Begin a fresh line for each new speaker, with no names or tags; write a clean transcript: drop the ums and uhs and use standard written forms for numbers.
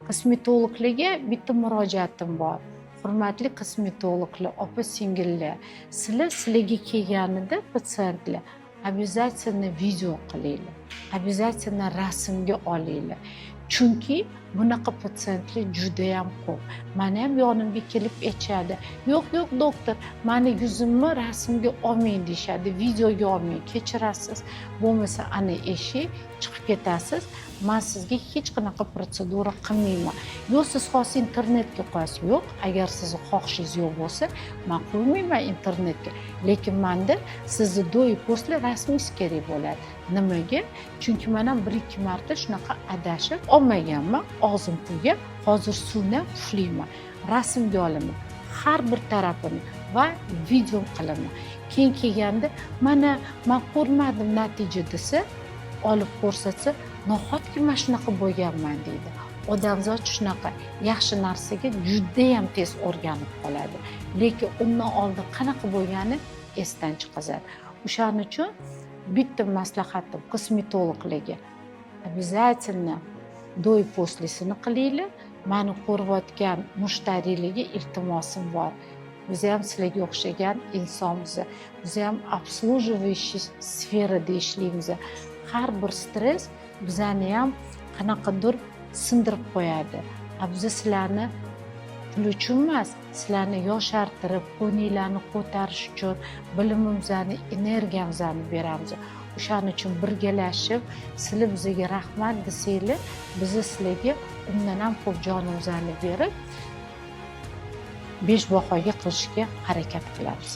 Kosmetologlarga bitta murojaatim bor. Hurmatli kosmetologlar, opa-singillar, sizlarga kelganida patsientlar обязательно video qilinglar. Обязательно rasmga olinglar. Chunki bunaqa patsientlar juda ham ko'p. Meni ham yonimga kelib aytishadi. Yo'q, doktor, meni yuzimni rasmga olmang deyishadi, videoga olmang. Kechirasiz. Bo'lmasa ana eshik chiqib ketasiz. Men sizga hech qanaqa protsedura qilmayman. Yo'q, siz hozir internetga qo'yasiz. Yo'q, agar sizni xohishingiz yo'q bo'lsa, men qo'ymayman internetga. Lekin menda sizni do и после rasmingiz kerak bo'ladi. Nimaga? Chunki men ham 1-2 marta shunaqa adashib olmaganman. Og'zim qilgan, hozir suvni puflayman. Rasmga olaman. Har bir tarafini va video qilaman. Keyin kelganda mana men ko'rmadim natija desa, olib ko'rsatsa, nahotki men shunaqa bo'lganman deydi. Odamzod shunaqa yaxshi narsaga juda ham tez o'rganib qoladi. Lekin undan oldin qanaqa bo'lgani esdan chiqazadi. O'shaning uchun bitta maslahatim kosmetologlarga обязательно do и послесini qilinglar. Meni ko'rayotgan mushtariylarga iltimosim bor. Biz ham sizlarga o'xshagan insonmiz. Biz ham обслуживающий sferada ishlaymiz. Har bir stress bizani ham qanaqadir sindirib qo'yadi. Biz sizlarni pul uchun emas, sizlarni yoshartirib, ko'ngillarni ko'tarish uchun bilimimizni, energiyamizni beramiz. O'shaning uchun birgalashib, sizlar bizga rahmat desanglar, biz sizlarga undan ham ko'p jonimizni berib, 5 bahoga qilishga harakat qilamiz.